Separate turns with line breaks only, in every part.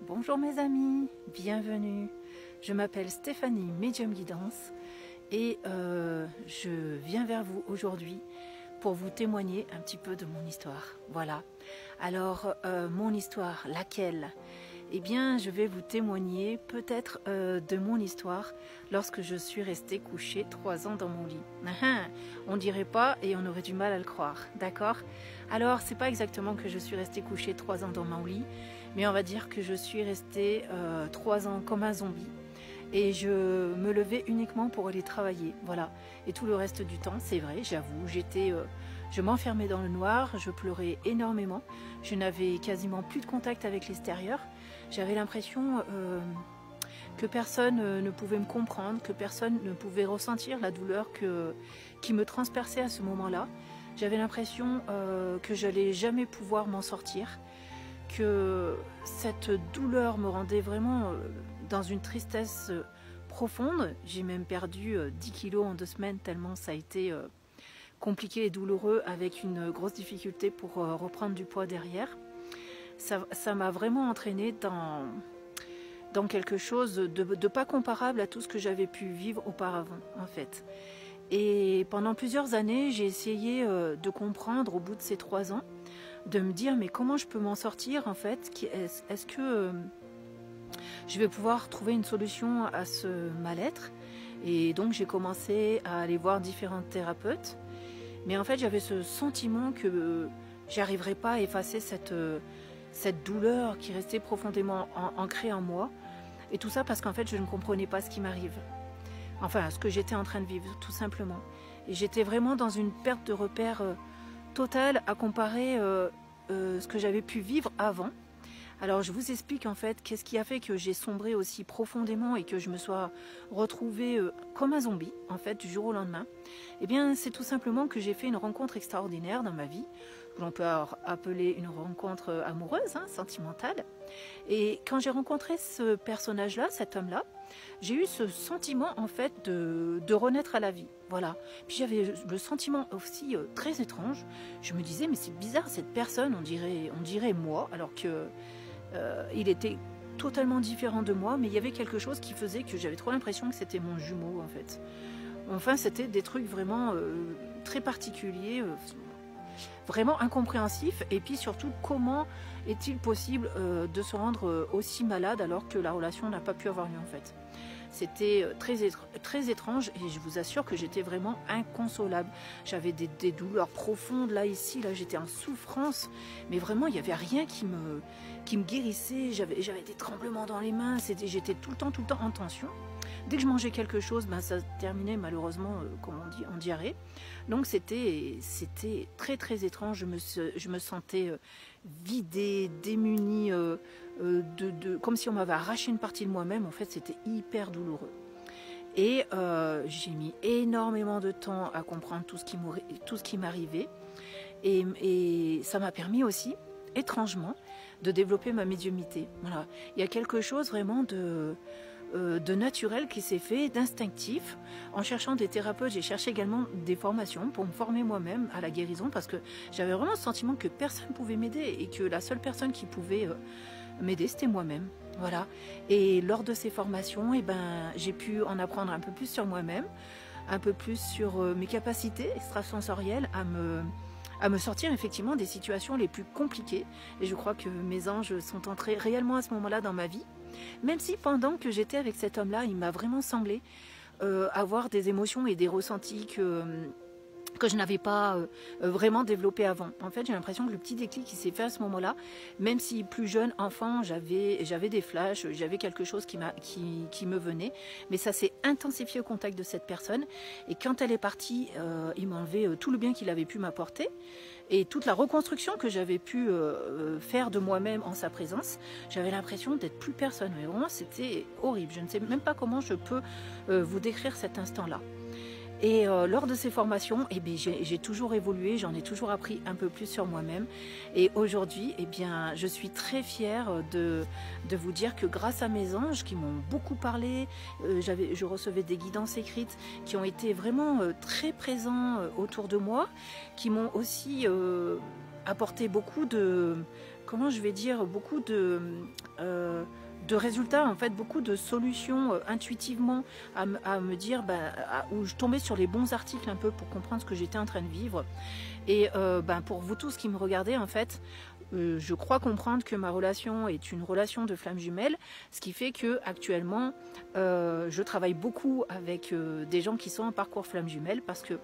Bonjour mes amis, bienvenue. Je m'appelle Stéphanie Medium Guidance et je viens vers vous aujourd'hui pour vous témoigner un petit peu de mon histoire. Voilà. Alors, mon histoire, laquelle? Eh bien, je vais vous témoigner peut-être de mon histoire lorsque je suis restée couchée 3 ans dans mon lit. On dirait pas et on aurait du mal à le croire, d'accord? Alors, c'est pas exactement que je suis restée couchée 3 ans dans mon lit, mais on va dire que je suis restée 3 ans comme un zombie. Et je me levais uniquement pour aller travailler, voilà. Et tout le reste du temps, c'est vrai, j'avoue, je m'enfermais dans le noir, je pleurais énormément, je n'avais quasiment plus de contact avec l'extérieur. J'avais l'impression que personne ne pouvait me comprendre, que personne ne pouvait ressentir la douleur qui me transperçait à ce moment-là. J'avais l'impression que j'allais jamais pouvoir m'en sortir, que cette douleur me rendait vraiment dans une tristesse profonde. J'ai même perdu 10 kilos en 2 semaines tellement ça a été compliqué et douloureux, avec une grosse difficulté pour reprendre du poids derrière. Ça m'a vraiment entraînée dans quelque chose de pas comparable à tout ce que j'avais pu vivre auparavant en fait. Et pendant plusieurs années, j'ai essayé de comprendre au bout de ces 3 ans, de me dire mais comment je peux m'en sortir en fait, est-ce que je vais pouvoir trouver une solution à ce mal-être. Et donc j'ai commencé à aller voir différents thérapeutes, mais en fait j'avais ce sentiment que j'arriverais pas à effacer cette douleur qui restait profondément ancrée en moi, et tout ça parce qu'en fait je ne comprenais pas ce qui m'arrive, enfin ce que j'étais en train de vivre tout simplement, et j'étais vraiment dans une perte de repère totale à comparer ce que j'avais pu vivre avant. Alors je vous explique en fait qu'est-ce qui a fait que j'ai sombré aussi profondément et que je me sois retrouvée comme un zombie en fait du jour au lendemain. Eh bien c'est tout simplement que j'ai fait une rencontre extraordinaire dans ma vie, que l'on peut appeler une rencontre amoureuse, sentimentale. Et quand j'ai rencontré ce personnage-là, cet homme-là, j'ai eu ce sentiment en fait de renaître à la vie. Voilà. Puis j'avais le sentiment aussi très étrange. Je me disais mais c'est bizarre, cette personne, on dirait moi, alors que il était totalement différent de moi, mais il y avait quelque chose qui faisait que j'avais trop l'impression que c'était mon jumeau en fait. Enfin, c'était des trucs vraiment très particuliers, vraiment incompréhensifs. Et puis surtout, comment est-il possible de se rendre aussi malade alors que la relation n'a pas pu avoir lieu en fait. C'était très étrange, et je vous assure que j'étais vraiment inconsolable. J'avais des douleurs profondes là, ici, là j'étais en souffrance, mais vraiment il n'y avait rien qui me guérissait. J'avais des tremblements dans les mains, j'étais tout le temps en tension. Dès que je mangeais quelque chose, ça terminait malheureusement, comme on dit, en diarrhée. Donc c'était très étrange. Je me sentais vidée, démunie, comme si on m'avait arraché une partie de moi-même. En fait, c'était hyper douloureux. Et j'ai mis énormément de temps à comprendre tout ce qui m'arrivait. Et ça m'a permis aussi, étrangement, de développer ma médiumnité. Voilà. Il y a quelque chose vraiment de naturel qui s'est fait, d'instinctif. En cherchant des thérapeutes, j'ai cherché également des formations pour me former moi-même à la guérison, parce que j'avais vraiment le sentiment que personne ne pouvait m'aider et que la seule personne qui pouvait m'aider, c'était moi-même. Voilà. Et lors de ces formations, j'ai pu en apprendre un peu plus sur moi-même, un peu plus sur mes capacités extrasensorielles à me sortir effectivement des situations les plus compliquées. Et je crois que mes anges sont entrés réellement à ce moment-là dans ma vie. Même si pendant que j'étais avec cet homme-là, il m'a vraiment semblé avoir des émotions et des ressentis que je n'avais pas vraiment développé avant. En fait, j'ai l'impression que le petit déclic qui s'est fait à ce moment-là, même si plus jeune, enfant, j'avais des flashs, j'avais quelque chose qui me venait, mais ça s'est intensifié au contact de cette personne. Et quand elle est partie, il m'a enlevé tout le bien qu'il avait pu m'apporter. Et toute la reconstruction que j'avais pu faire de moi-même en sa présence, j'avais l'impression d'être plus personne. Mais vraiment, c'était horrible. Je ne sais même pas comment je peux vous décrire cet instant-là. Et lors de ces formations, j'ai toujours évolué, j'en ai toujours appris un peu plus sur moi-même. Et aujourd'hui, je suis très fière de vous dire que grâce à mes anges qui m'ont beaucoup parlé, je recevais des guidances écrites qui ont été vraiment très présents autour de moi, qui m'ont aussi apporté beaucoup comment je vais dire, beaucoup de résultats, en fait, beaucoup de solutions intuitivement à me dire, où je tombais sur les bons articles un peu pour comprendre ce que j'étais en train de vivre. Et pour vous tous qui me regardez, en fait, je crois comprendre que ma relation est une relation de flamme jumelle, ce qui fait que actuellement je travaille beaucoup avec des gens qui sont en parcours flamme jumelle, parce que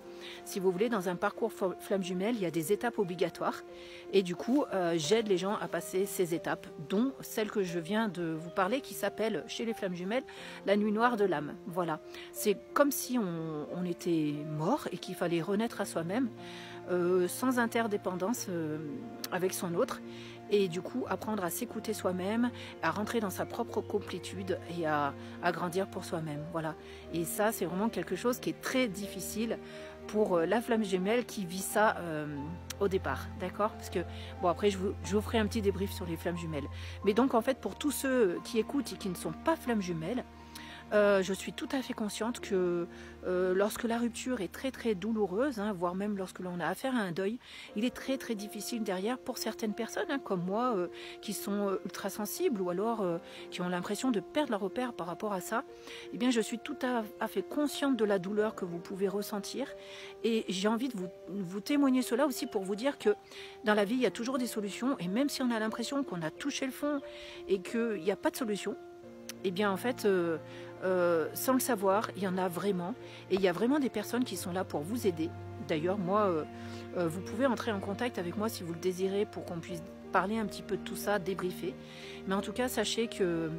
si vous voulez, dans un parcours flamme jumelle, il y a des étapes obligatoires, et du coup j'aide les gens à passer ces étapes, dont celle que je viens de vous parler, qui s'appelle chez les flammes jumelles la nuit noire de l'âme. Voilà, c'est comme si on était mort et qu'il fallait renaître à soi-même, sans interdépendance avec son autre, et du coup apprendre à s'écouter soi-même, à rentrer dans sa propre complétude et à grandir pour soi-même. Voilà, et ça c'est vraiment quelque chose qui est très difficile pour la flamme jumelle qui vit ça au départ, d'accord? Parce que, bon, après je vous ferai un petit débrief sur les flammes jumelles, mais donc en fait pour tous ceux qui écoutent et qui ne sont pas flammes jumelles, je suis tout à fait consciente que lorsque la rupture est très très douloureuse, hein, voire même lorsque l'on a affaire à un deuil, il est très très difficile derrière pour certaines personnes, hein, comme moi, qui sont ultra sensibles, ou alors qui ont l'impression de perdre leur repère par rapport à ça. Eh bien, je suis tout à fait consciente de la douleur que vous pouvez ressentir, et j'ai envie de vous témoigner cela aussi pour vous dire que dans la vie, il y a toujours des solutions, et même si on a l'impression qu'on a touché le fond et qu'il n'y a pas de solution, eh bien en fait, sans le savoir, il y en a vraiment, et il y a vraiment des personnes qui sont là pour vous aider. D'ailleurs, moi, vous pouvez entrer en contact avec moi si vous le désirez, pour qu'on puisse parler un petit peu de tout ça, débriefer. Mais en tout cas, sachez que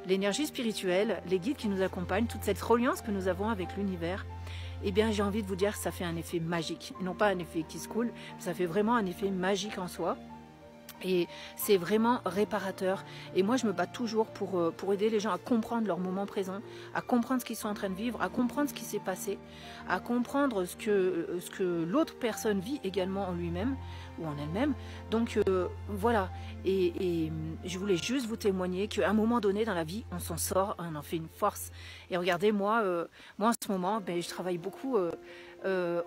l'énergie spirituelle, les guides qui nous accompagnent, toute cette reliance que nous avons avec l'univers, eh bien j'ai envie de vous dire que ça fait un effet magique. Non pas un effet qui se coule, ça fait vraiment un effet magique en soi. Et c'est vraiment réparateur. Et moi, je me bats toujours pour aider les gens à comprendre leur moment présent, à comprendre ce qu'ils sont en train de vivre, à comprendre ce qui s'est passé, à comprendre ce que l'autre personne vit également en lui-même ou en elle-même. Donc voilà. Et je voulais juste vous témoigner qu'à un moment donné dans la vie, on s'en sort, on en fait une force. Et regardez, moi en ce moment, je travaille beaucoup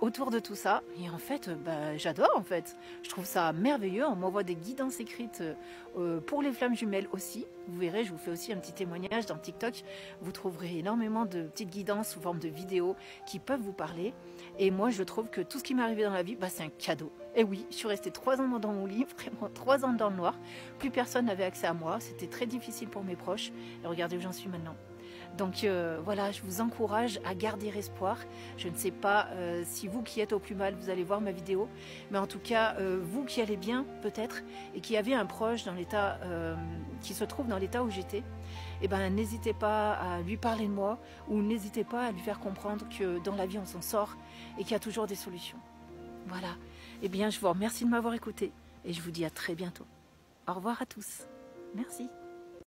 autour de tout ça, et en fait j'adore, en fait je trouve ça merveilleux. On m'envoie des guidances écrites pour les flammes jumelles aussi, vous verrez, je vous fais aussi un petit témoignage dans TikTok, vous trouverez énormément de petites guidances sous forme de vidéos qui peuvent vous parler. Et moi je trouve que tout ce qui m'est arrivé dans la vie, c'est un cadeau. Et oui, je suis restée 3 ans dans mon lit, vraiment 3 ans dans le noir, plus personne n'avait accès à moi, c'était très difficile pour mes proches, et regardez où j'en suis maintenant. Donc voilà, je vous encourage à garder espoir. Je ne sais pas si vous qui êtes au plus mal, vous allez voir ma vidéo, mais en tout cas, vous qui allez bien peut-être, et qui avez un proche dans l'état, qui se trouve dans l'état où j'étais, n'hésitez pas à lui parler de moi, ou n'hésitez pas à lui faire comprendre que dans la vie on s'en sort, et qu'il y a toujours des solutions. Voilà, eh bien je vous remercie de m'avoir écouté, et je vous dis à très bientôt. Au revoir à tous. Merci.